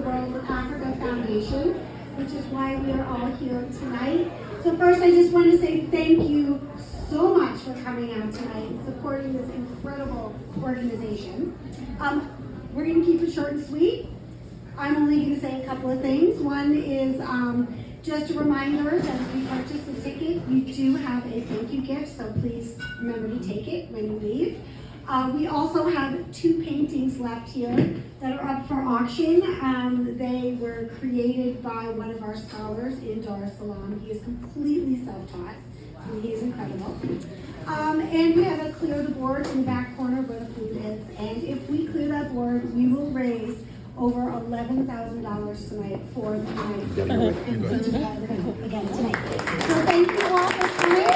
the World with Africa Foundation, which is why we are all here tonight. So first, I just want to say thank you so much for coming out tonight and supporting this incredible organization. We're going to keep it short and sweet. I'm only going to say a couple of things. One is just a reminder that if you purchase a ticket, you do have a thank you gift, so please remember to take it when you leave. We also have 2 paintings left here that are up for auction. They were created by one of our scholars in Dar es Salaam. He is completely self-taught, and he is incredible. And we have a clear the board in the back corner where the food is. And if we clear that board, we will raise over $11,000 tonight for the night. And again tonight. So thank you all for coming.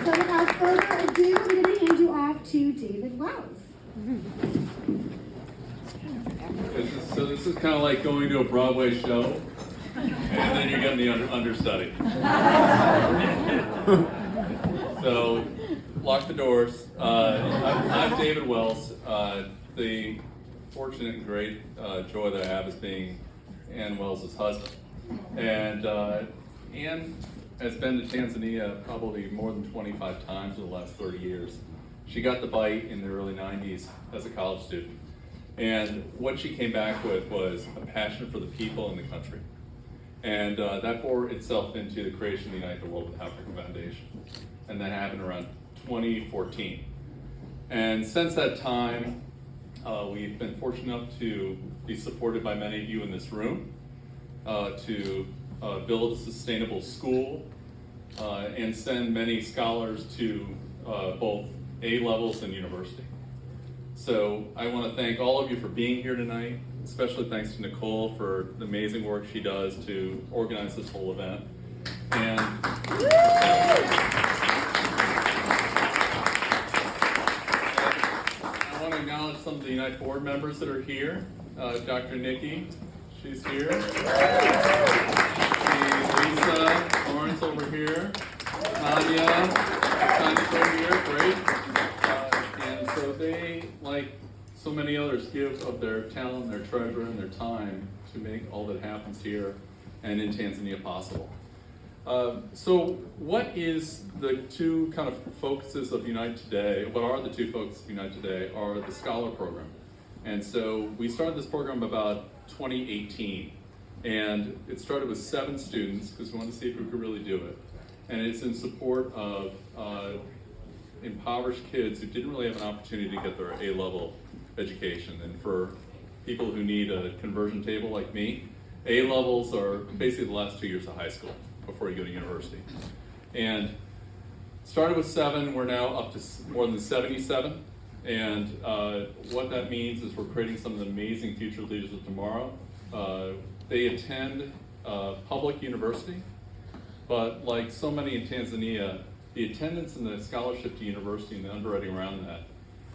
So without further ado, I'm going to hand you off to David Wells. So this is kind of like going to a Broadway show, and then you're getting the understudy. So, lock the doors. I'm David Wells. The fortunate and great joy that I have is being Ann Wells' husband. And Ann has been to Tanzania probably more than 25 times in the last 30 years. She got the bite in the early 90s as a college student. And what she came back with was a passion for the people in the country. And that bore itself into the creation of the Unite the World with Africa Foundation. And that happened around 2014. And since that time, we've been fortunate enough to be supported by many of you in this room to build a sustainable school and send many scholars to both A levels and university. So I want to thank all of you for being here tonight, especially thanks to Nicole for the amazing work she does to organize this whole event. And I want to acknowledge some of the Unite board members that are here. Dr. Nikki, she's here. Lisa Lawrence over here. Tanya's over here, great. And so they, like so many others, give of their talent, their treasure, and their time to make all that happens here and in Tanzania possible. So what is the 2 kind of focuses of Unite today? What are the 2 focuses of Unite today are the Scholar Program. And so we started this program about 2018. And it started with 7 students because we wanted to see if we could really do it. And it's in support of impoverished kids who didn't really have an opportunity to get their A-level education. And for people who need a conversion table like me, A-levels are basically the last 2 years of high school before you go to university. And started with 7, we're now up to more than 77. And what that means is we're creating some of the amazing future leaders of tomorrow. They attend public university, but like so many in Tanzania, the attendance and the scholarship to university and the underwriting around that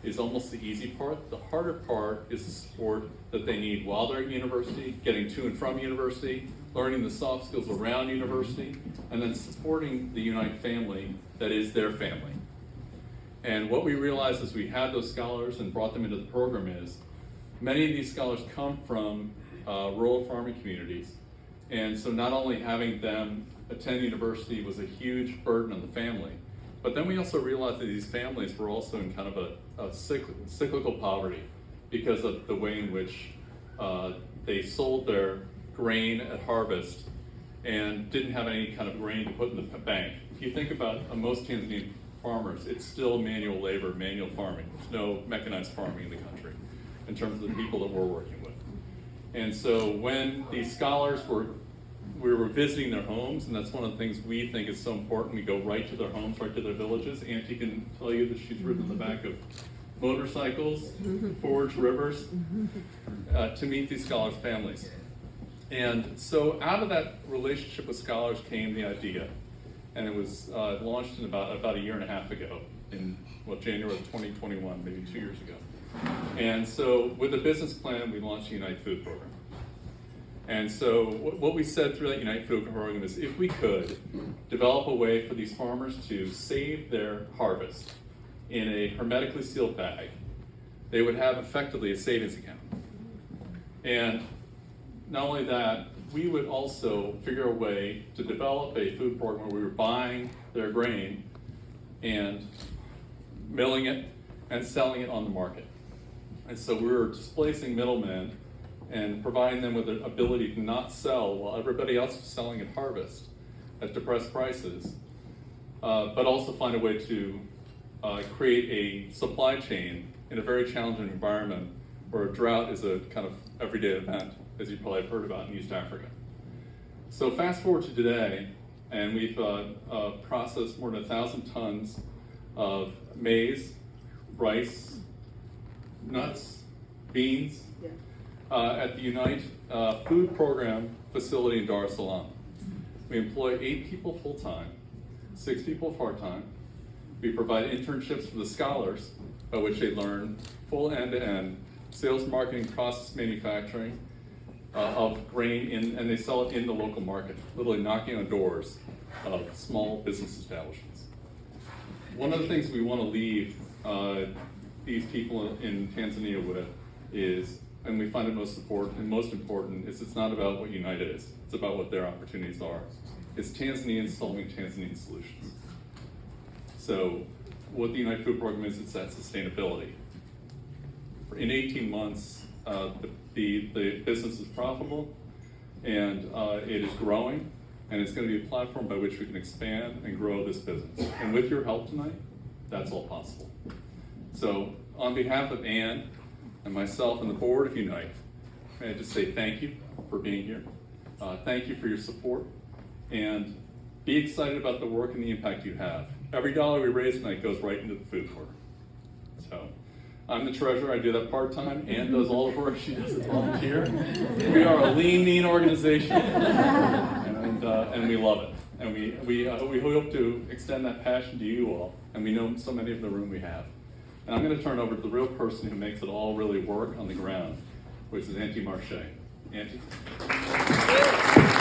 is almost the easy part. The harder part is the support that they need while they're at university, getting to and from university, learning the soft skills around university, and then supporting the Unite family that is their family. And what we realized as we had those scholars and brought them into the program is many of these scholars come from rural farming communities. And so not only having them attend university was a huge burden on the family, but then we also realized that these families were also in kind of a cyclical poverty because of the way in which they sold their grain at harvest and didn't have any kind of grain to put in the bank. If you think about most Tanzanian farmers, it's still manual labor, manual farming. There's no mechanized farming in the country in terms of the people that we're working with. And so when these scholars we were visiting their homes, and that's one of the things we think is so important. We go right to their homes, right to their villages. Auntie can tell you that she's ridden in the back of motorcycles, forged rivers, to meet these scholars' families. And so out of that relationship with scholars came the idea, and it was launched in about a year and a half ago, in January of 2021, maybe 2 years ago. And so with the business plan, we launched the Unite Food Program. And so what we said through that Unite Food Program is if we could develop a way for these farmers to save their harvest in a hermetically sealed bag, they would have effectively a savings account. And not only that, we would also figure a way to develop a food program where we were buying their grain and milling it and selling it on the market. And so we were displacing middlemen and providing them with the ability to not sell while everybody else was selling at harvest at depressed prices, but also find a way to create a supply chain in a very challenging environment where a drought is a kind of everyday event, as you probably have heard about in East Africa. So fast forward to today, and we've processed more than 1,000 tons of maize, rice, nuts, beans, at the Unite food program facility in Dar es Salaam. We employ 8 people full-time, 6 people part-time. We provide internships for the scholars, by which they learn full end-to-end sales, marketing, process manufacturing of grain, and they sell it in the local market, literally knocking on doors of small business establishments. One of the things we want to leave these people in Tanzania with is, and we find it most important, is it's not about what Unite is, it's about what their opportunities are. It's Tanzanians solving Tanzanian solutions. So what the Unite Food Program is, it's that sustainability. In 18 months, the business is profitable, and it is growing, and it's going to be a platform by which we can expand and grow this business. And with your help tonight, that's all possible. So on behalf of Ann and myself and the board of Unite, may I just say thank you for being here. Thank you for your support, and be excited about the work and the impact you have. Every dollar we raise tonight goes right into the food program. So I'm the treasurer, I do that part-time. Ann does all the work, she does it volunteer. We are a lean, mean organization, and we love it. And we hope to extend that passion to you all, and we know so many of the room we have. And I'm going to turn over to the real person who makes it all really work on the ground, which is Auntie Marche. Auntie?